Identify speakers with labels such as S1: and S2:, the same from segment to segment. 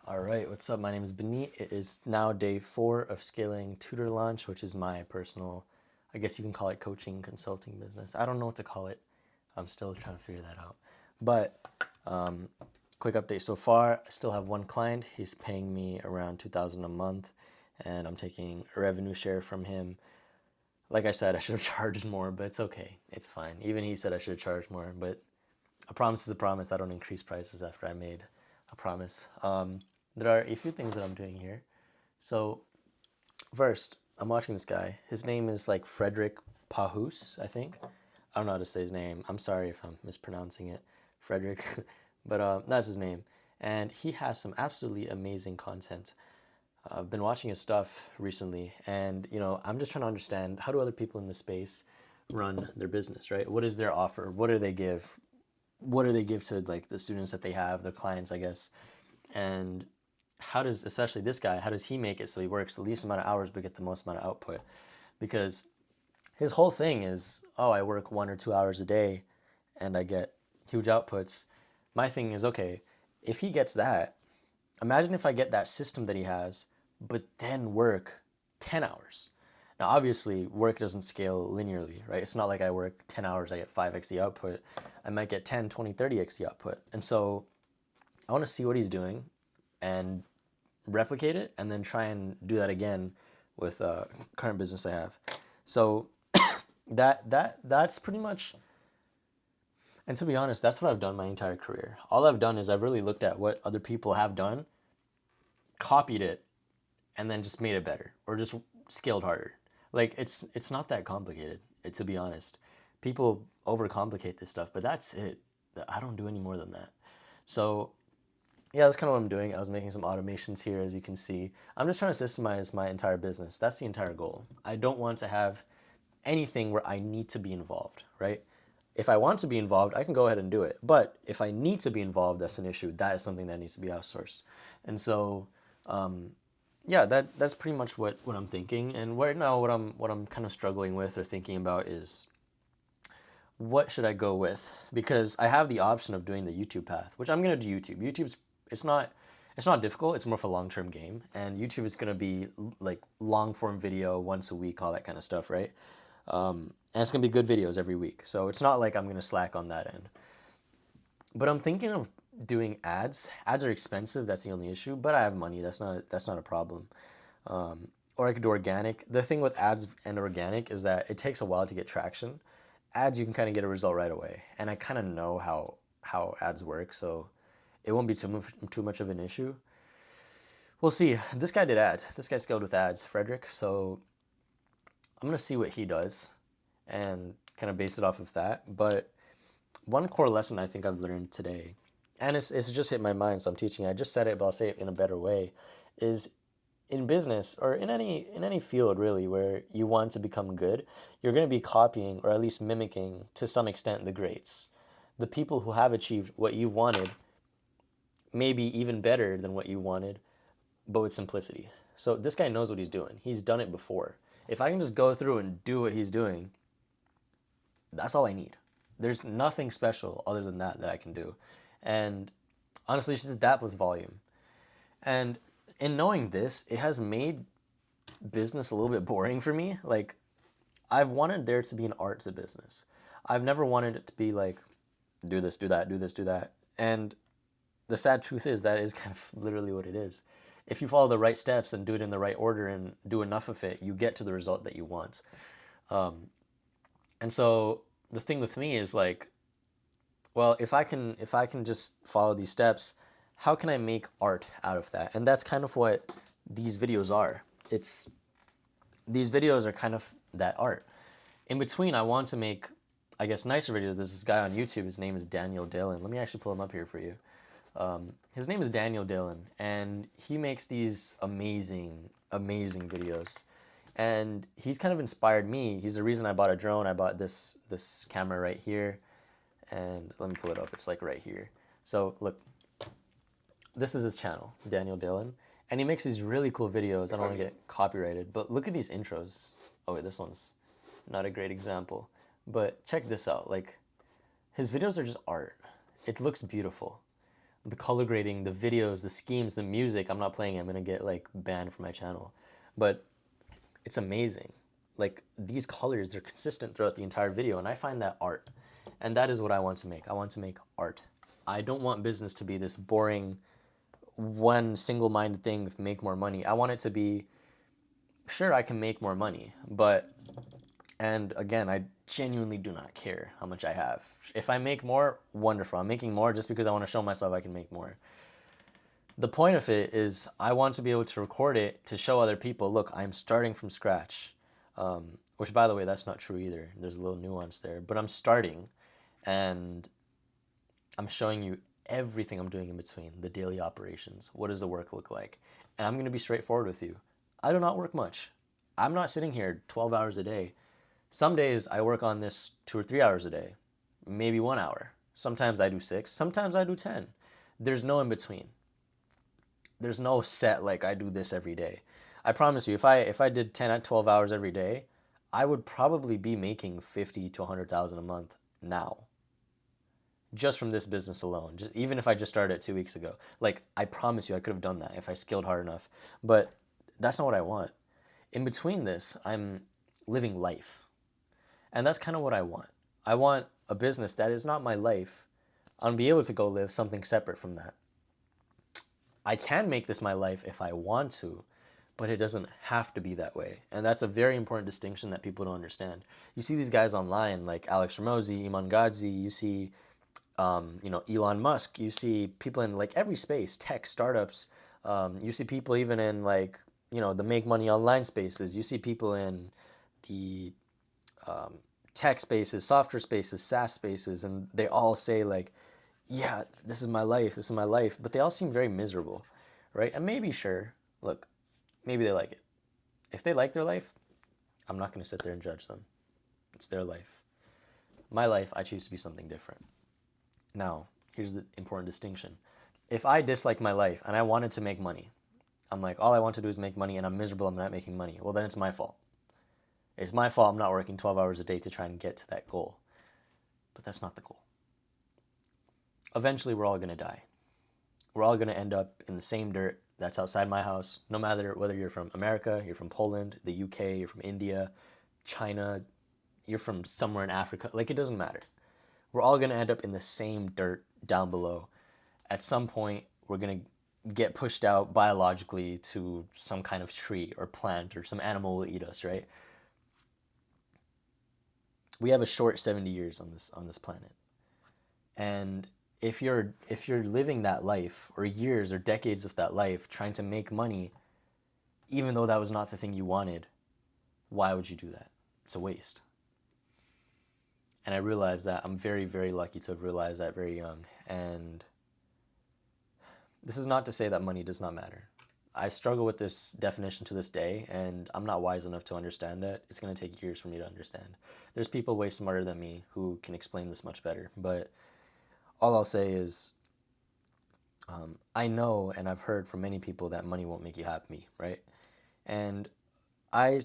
S1: All right, what's up? My name is Baneet. It is now day 4 of scaling TutorLaunch, which is my personal, I guess you can call it coaching consulting business. I don't know what to call it. I'm still trying to figure that out. But quick update so far, I still have one client. He's paying me around $2,000 a month, and I'm taking a revenue share from him. Like I said, I should have charged more, but it's okay. It's fine. Even he said I should have charged more, but a promise is a promise. I don't increase prices after I made a promise. There are a few things that I'm doing here. So first, I'm watching this guy. His name is like Frederick Pahus, I think. I don't know how to say his name. I'm sorry if I'm mispronouncing it, Frederick, but that's his name. And he has some absolutely amazing content. I've been watching his stuff recently, and I'm just trying to understand, how do other people in this space run their business, right? What is their offer? What do they give? What do they give to like the students that they have, their clients, I guess? And how does, especially this guy, how does he make it so he works the least amount of hours but get the most amount of output? Because his whole thing is, oh, I work 1 or 2 hours a day and I get huge outputs. My thing is, okay, if he gets that, imagine if I get that system that he has, but then work 10 hours. Now, obviously, work doesn't scale linearly, right? It's not like I work 10 hours, I get 5x the output. I might get 10, 20, 30x the output. And so I want to see what he's doing and replicate it, and then try and do that again with current business I have. So that's pretty much. And to be honest, that's what I've done my entire career. All I've done is I've really looked at what other people have done, copied it, and then just made it better or just scaled harder. Like it's not that complicated, to be honest. People overcomplicate this stuff, but that's it. I don't do any more than that. So yeah, that's kind of what I'm doing. I was making some automations here, as you can see. I'm just trying to systemize my entire business. That's the entire goal. I don't want to have anything where I need to be involved, right? If I want to be involved, I can go ahead and do it. But if I need to be involved, that's an issue. That is something that needs to be outsourced. And so, yeah, that's pretty much what I'm thinking. And right now, what I'm kind of struggling with or thinking about is, what should I go with? Because I have the option of doing the YouTube path, which I'm gonna do YouTube. It's not it's not difficult. It's more of a long-term game, and YouTube is gonna be like long-form video once a week, all that kind of stuff, right? And it's gonna be good videos every week, so it's not like I'm gonna slack on that end. But I'm thinking of doing ads. Ads are expensive. That's the only issue. But I have money. That's not a problem. Or I could do organic. The thing with ads and organic is that it takes a while to get traction. Ads, you can kind of get a result right away, and I kind of know how ads work, so it won't be too much of an issue. We'll see. This guy did ads. This guy scaled with ads, Frederick. So I'm gonna see what he does, and kind of base it off of that. But one core lesson I think I've learned today, and it's just hit my mind, so I'm teaching it. I just said it, but I'll say it in a better way, is in business or in any field really where you want to become good, you're going to be copying or at least mimicking to some extent the greats, the people who have achieved what you wanted, maybe even better than what you wanted, but with simplicity. So this guy knows what he's doing. He's done it before. If I can just go through and do what he's doing, that's all I need. There's nothing special other than that I can do. And honestly, it's just that plus volume. And in knowing this, it has made business a little bit boring for me. Like, I've wanted there to be an art to business. I've never wanted it to be like, do this, do that, do this, do that. And the sad truth is that is kind of literally what it is. If you follow the right steps and do it in the right order and do enough of it, you get to the result that you want. And so the thing with me is like, well, if I can just follow these steps, how can I make art out of that? And that's kind of what these videos are. These videos are kind of that art. In between, I want to make, I guess, nicer videos. There's this guy on YouTube. His name is Daniel Dillon. Let me actually pull him up here for you. His name is Daniel Dillon, and he makes these amazing, amazing videos. And he's kind of inspired me. He's the reason I bought a drone. I bought this camera right here. And let me pull it up. It's like right here. So look, this is his channel, Daniel Dillon. And he makes these really cool videos. I don't want to get copyrighted, but look at these intros. Oh wait, this one's not a great example. But check this out. Like, his videos are just art. It looks beautiful. the color grading, the videos, the schemes, the music. I'm not playing it. I'm gonna get like banned from my channel, but it's amazing. Like these colors, they're consistent throughout the entire video, and I find that art. And that is what I want to make. I want to make art. I don't want business to be this boring, one single-minded thing, make more money. I want it to be, sure, I can make more money, but, and again, I genuinely do not care how much I have. If I make more, wonderful. I'm making more just because I want to show myself I can make more. The point of it is I want to be able to record it to show other people, look, I'm starting from scratch. Which, by the way, that's not true either. There's a little nuance there. But I'm starting, and I'm showing you everything I'm doing in between, the daily operations. What does the work look like? And I'm going to be straightforward with you. I do not work much. I'm not sitting here 12 hours a day. Some days I work on this 2 or 3 hours a day, maybe 1 hour. Sometimes I do 6, sometimes I do 10. There's no in between. There's no set like I do this every day. I promise you, if I did 10 at 12 hours every day, I would probably be making 50 to 100,000 a month now. Just from this business alone, just, even if I just started it 2 weeks ago. Like, I promise you I could have done that if I skilled hard enough. But that's not what I want. In between this, I'm living life. And that's kind of what I want. I want a business that is not my life. I'll be able to go live something separate from that. I can make this my life if I want to, but it doesn't have to be that way. And that's a very important distinction that people don't understand. You see these guys online like Alex Ramosi, Iman Gadzhi, you see Elon Musk, you see people in like every space, tech, startups, you see people even in like, the make money online spaces, you see people in the tech spaces, software spaces, SaaS spaces, and they all say like, yeah, this is my life, but they all seem very miserable, right? And maybe, sure, look, maybe they like it. If they like their life, I'm not going to sit there and judge them. It's their life. My life, I choose to be something different. Now, here's the important distinction. If I dislike my life and I wanted to make money, I'm like, all I want to do is make money and I'm miserable, I'm not making money. Well, then it's my fault. It's my fault I'm not working 12 hours a day to try and get to that goal. But that's not the goal. Eventually, we're all going to die. We're all going to end up in the same dirt that's outside my house, no matter whether you're from America, you're from Poland, the UK, you're from India, China, you're from somewhere in Africa. Like, it doesn't matter. We're all going to end up in the same dirt down below. At some point, we're going to get pushed out biologically to some kind of tree or plant, or some animal will eat us, right? We have a short 70 years on this planet. And if you're living that life, or years or decades of that life, trying to make money, even though that was not the thing you wanted, why would you do that? It's a waste. And I realized that. I'm very, very lucky to have realized that very young. And this is not to say that money does not matter. I struggle with this definition to this day, and I'm not wise enough to understand it. It's going to take years for me to understand. There's people way smarter than me who can explain this much better. But all I'll say is, I know and I've heard from many people that money won't make you happy, right? And I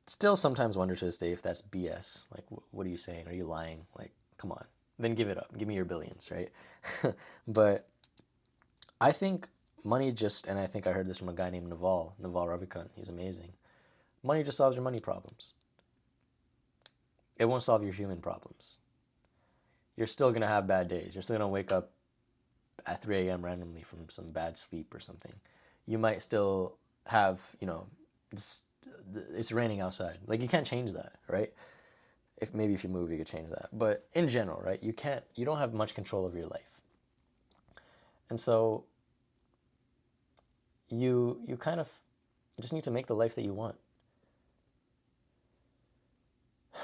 S1: still sometimes wonder to this day if that's BS. Like, what are you saying? Are you lying? Like, come on. Then give it up. Give me your billions, right? But I think money just, and I think I heard this from a guy named Naval Ravikant. He's amazing. Money just solves your money problems. It won't solve your human problems. You're still going to have bad days. You're still going to wake up at 3 a.m. randomly from some bad sleep or something. You might still have, it's raining outside. Like, you can't change that, right? If you move, you could change that. But in general, right, you don't have much control over your life. And so you kind of just need to make the life that you want.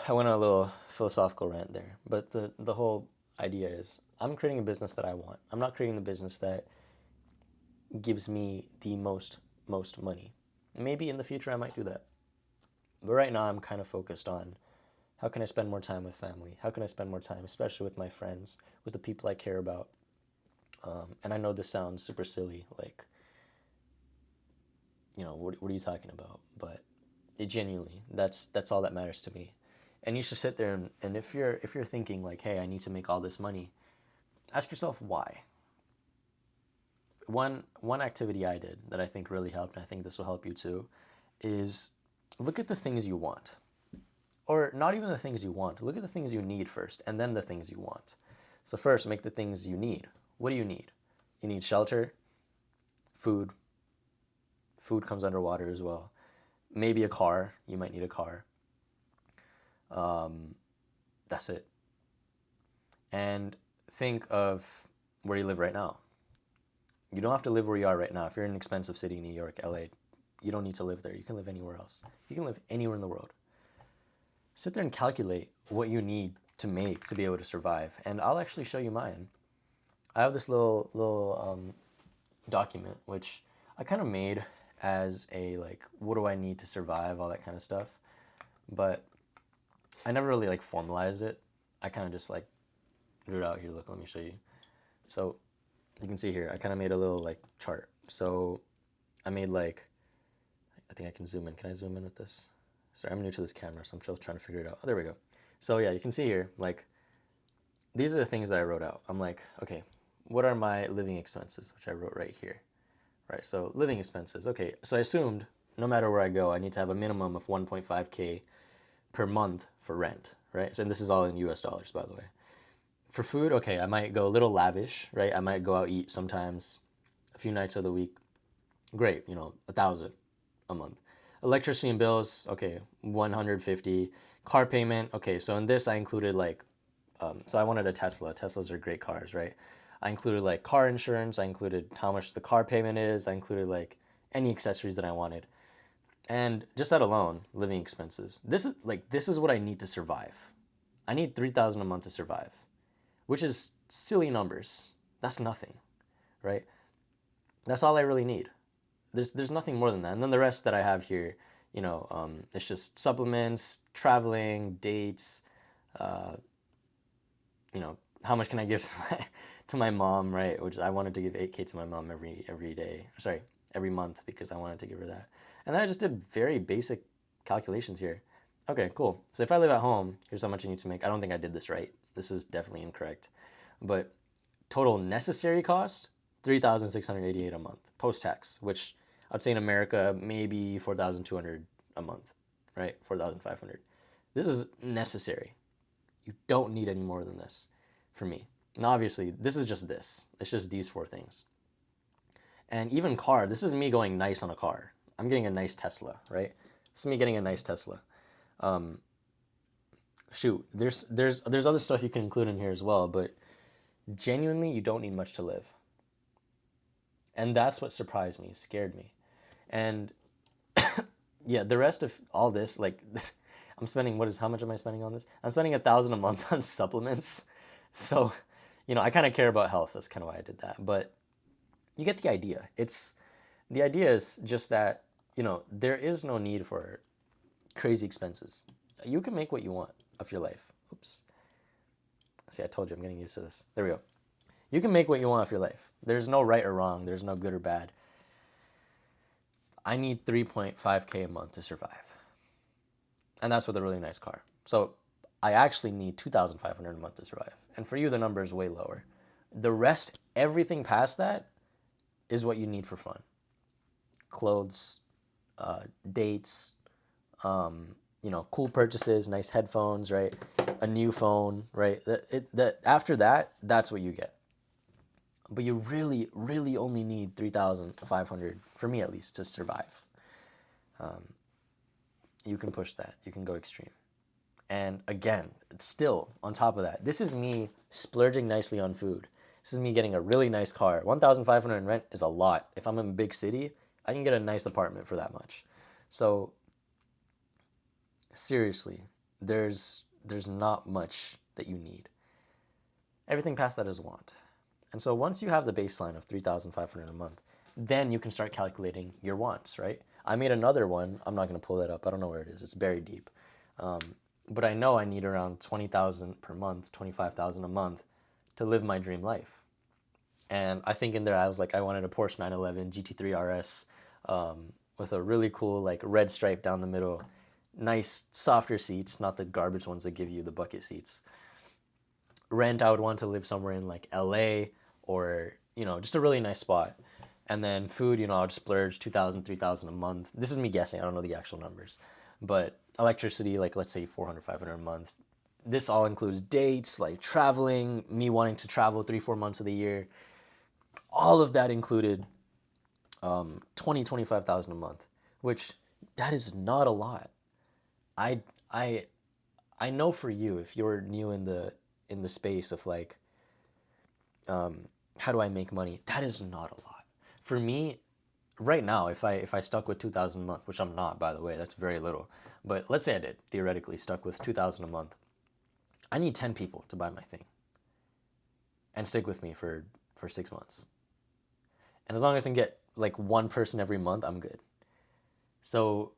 S1: I went on a little philosophical rant there, but the whole idea is I'm creating a business that I want. I'm not creating the business that gives me the most money. Maybe in the future I might do that. But right now I'm kind of focused on how can I spend more time with family? How can I spend more time, especially with my friends, with the people I care about? And I know this sounds super silly, like, what are you talking about? But it genuinely, that's all that matters to me. And you should sit there and if you're thinking like, hey, I need to make all this money, ask yourself why. one activity I did that I think really helped, and I think this will help you too, is look at the things you want. Or not even the things you want. Look at the things you need first, and then the things you want. So first, make the things you need. What do you need? You need shelter, food. Food comes under water as well. Maybe a car. You might need a car. That's it. And think of where you live right now. You don't have to live where you are right now. If you're in an expensive city, New York, LA, you don't need to live there. You can live anywhere else. You can live anywhere in the world. Sit there and calculate what you need to make to be able to survive. And I'll actually show you mine. I have this little document, which I kind of made as a, like, what do I need to survive, all that kind of stuff. But I never really, like, formalized it. I kind of just, like, drew it out here. Look, let me show you. So you can see here, I kind of made a little, like, chart. So I made, like, I think I can zoom in. Can I zoom in with this? Sorry, I'm new to this camera, so I'm still trying to figure it out. Oh, there we go. So yeah, you can see here, like, these are the things that I wrote out. I'm like, okay, what are my living expenses, which I wrote right here, right? So living expenses. Okay, so I assumed no matter where I go, I need to have a minimum of 1.5K per month for rent, right? So, and this is all in US dollars, by the way. For food, okay, I might go a little lavish, right? I might go out eat sometimes a few nights of the week. Great, 1,000 a month. Electricity and bills, okay, 150. Car payment, okay, so in this I included, like, so I wanted a Tesla. Teslas are great cars, right? I included, like, car insurance. I included how much the car payment is. I included, like, any accessories that I wanted. And just that alone, living expenses. This is what I need to survive. I need 3,000 a month to survive, which is silly numbers. That's nothing, right? That's all I really need. There's nothing more than that. And then the rest that I have here, it's just supplements, traveling, dates, how much can I give to my mom, right? Which I wanted to give 8K to my mom every day. Sorry, every month, because I wanted to give her that. And then I just did very basic calculations here. Okay, cool. So if I live at home, here's how much I need to make. I don't think I did this right. This is definitely incorrect. But total necessary cost, $3,688 a month post-tax, which I'd say in America maybe 4,200 a month, right? 4,500. This is necessary. You don't need any more than this for me. And obviously, this is just this. It's just these four things. And even car, this is me going nice on a car. I'm getting a nice Tesla, right? This is me getting a nice Tesla. There's other stuff you can include in here as well, but genuinely, you don't need much to live. And that's what surprised me, scared me. And yeah, the rest of all this, like, I'm spending, how much am I spending on this? I'm spending 1,000 a month on supplements. So, I kind of care about health. That's kind of why I did that. But you get the idea. The idea is just that, there is no need for crazy expenses. You can make what you want of your life. Oops. See, I told you I'm getting used to this. There we go. You can make what you want of your life. There's no right or wrong. There's no good or bad. I need 3.5K a month to survive. And that's with a really nice car. So I actually need 2,500 a month to survive. And for you, the number is way lower. The rest, everything past that, is what you need for fun. Clothes, dates, cool purchases, nice headphones, right? A new phone, right? After that, that's what you get. But you really, really only need 3,500, for me at least, to survive. You can push that. You can go extreme. And again, still, on top of that, this is me splurging nicely on food. This is me getting a really nice car. 1,500 in rent is a lot. If I'm in a big city, I can get a nice apartment for that much. So seriously, there's not much that you need. Everything past that is want. And so once you have the baseline of 3,500 a month, then you can start calculating your wants, right? I made another one. I'm not going to pull that up. I don't know where it is. It's buried deep. But I know I need around 20,000 per month, 25,000 a month to live my dream life. And I think in there I was like, I wanted a Porsche 911 GT3 RS with a really cool, like, red stripe down the middle, nice softer seats, not the garbage ones that give you the bucket seats. Rent, I would want to live somewhere in, like, LA or, just a really nice spot. And then food, I'll just splurge 2,000, 3,000 a month. This is me guessing. I don't know the actual numbers. But electricity, like let's say 400, 500 a month. This all includes dates, like traveling, me wanting to travel 3, 4 months of the year. All of that included 20, 25,000 a month, which that is not a lot. I I I know for you, if you're new in the space of like, how do I make money? That is not a lot. For me, right now, if I stuck with 2,000 a month, which I'm not, by the way, that's very little. But let's say I did theoretically stuck with 2,000 a month. I need 10 people to buy my thing and stick with me for 6 months. And as long as I can get like one person every month, I'm good. So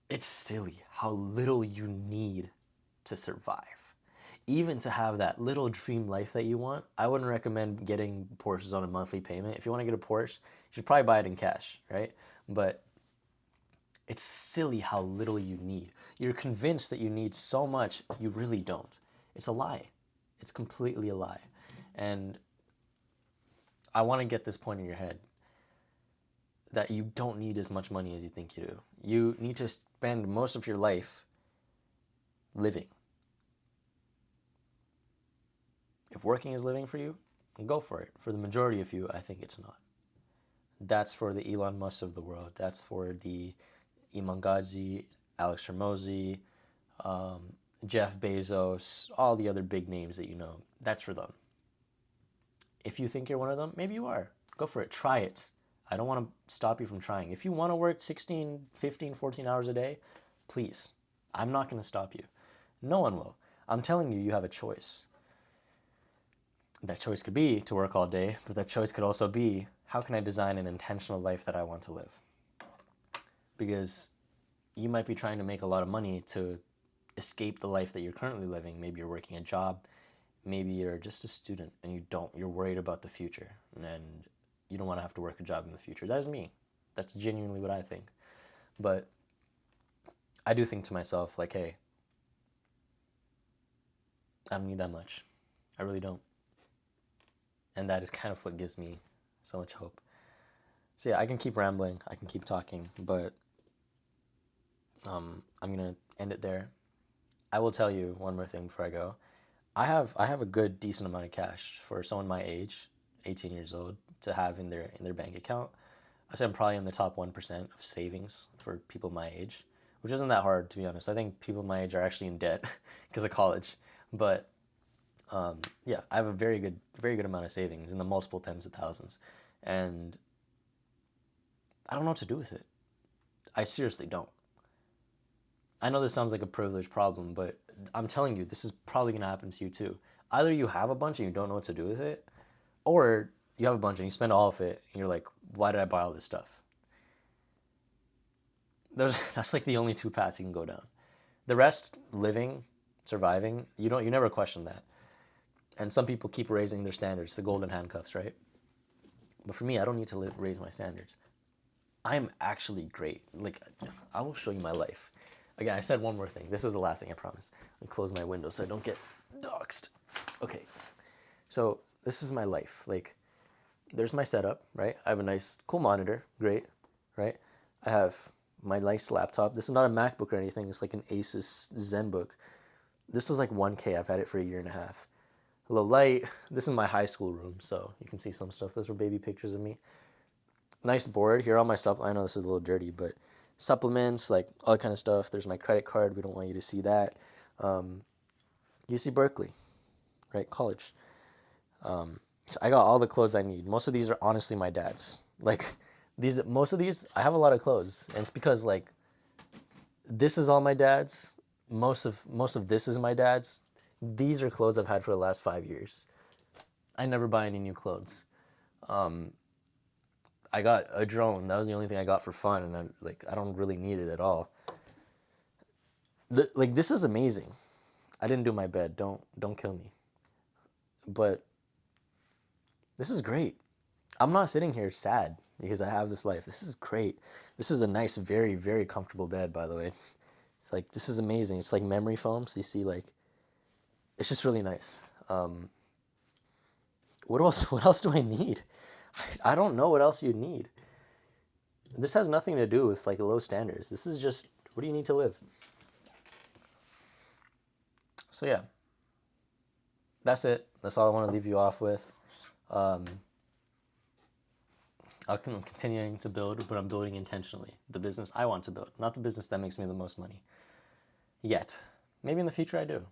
S1: it's silly how little you need to survive. Even to have that little dream life that you want, I wouldn't recommend getting Porsches on a monthly payment. If you want to get a Porsche, you should probably buy it in cash, right? But it's silly how little you need. You're convinced that you need so much, you really don't. It's a lie. It's completely a lie. And I want to get this point in your head that you don't need as much money as you think you do. You need to spend most of your life living. If working is living for you, go for it. For the majority of you, I think it's not. That's for the Elon Musk of the world. That's for the Iman Gadzhi, Alex Hormozi, Jeff Bezos, all the other big names that you know. That's for them. If you think you're one of them, maybe you are. Go for it. Try it. I don't want to stop you from trying. If you want to work 16, 15, 14 hours a day, please. I'm not going to stop you. No one will. I'm telling you, you have a choice. That choice could be to work all day, but that choice could also be, how can I design an intentional life that I want to live? Because you might be trying to make a lot of money to escape the life that you're currently living. Maybe you're working a job. Maybe you're just a student and you're worried about the future and you don't want to have to work a job in the future. That is me. That's genuinely what I think. But I do think to myself, like, hey, I don't need that much. I really don't. And that is kind of what gives me so much hope. So yeah, I can keep rambling, I can keep talking, but I'm gonna end it there. I will tell you one more thing before I go. I have a good decent amount of cash for someone my age, 18 years old, to have in their bank account. I say I'm probably in the top 1% of savings for people my age, which isn't that hard, to be honest. I think people my age are actually in debt because of college, but yeah, I have a very good amount of savings in the multiple tens of thousands, and I don't know what to do with it. I seriously don't. I know this sounds like a privileged problem, but I'm telling you, this is probably going to happen to you too. Either you have a bunch and you don't know what to do with it, or you have a bunch and you spend all of it and you're like, why did I buy all this stuff? That's like the only two paths you can go down. The rest, living, surviving, you never question that. And some people keep raising their standards, the golden handcuffs, right? But for me, I don't need to raise my standards. I'm actually great. Like, I will show you my life. Again, I said one more thing. This is the last thing, I promise. Let me close my window so I don't get doxxed. Okay. So this is my life. Like, there's my setup, right? I have a nice, cool monitor. Great, right? I have my nice laptop. This is not a MacBook or anything. It's like an Asus ZenBook. This was like 1K. I've had it for a year and a half. A little light. This is my high school room, so you can see some stuff. Those were baby pictures of me. Nice board. Here are all my I know this is a little dirty, but supplements, like all that kind of stuff. There's my credit card. We don't want you to see that. UC Berkeley, right? College. So I got all the clothes I need. Most of these are honestly my dad's. Like most of these, I have a lot of clothes, and it's because like this is all my dad's. Most of this is my dad's. These are clothes I've had for the last 5 years. I never buy any new clothes. I got a drone. That was the only thing I got for fun, and I don't really need it at all. This is amazing. I didn't do my bed. Don't kill me. But this is great. I'm not sitting here sad because I have this life. This is great. This is a nice, very, very comfortable bed, by the way. It's like, this is amazing. It's like memory foam, so you see like, it's just really nice. What else do I need? I don't know what else you need. This has nothing to do with like low standards. This is just, what do you need to live? So yeah, that's it. That's all I want to leave you off with. I'm continuing to build, but I'm building intentionally. The business I want to build, not the business that makes me the most money. Yet. Maybe in the future I do.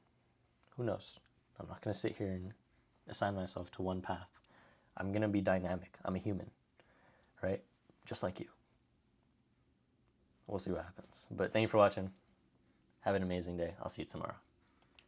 S1: Who knows? I'm not going to sit here and assign myself to one path. I'm going to be dynamic. I'm a human, right? Just like you. We'll see what happens. But thank you for watching. Have an amazing day. I'll see you tomorrow.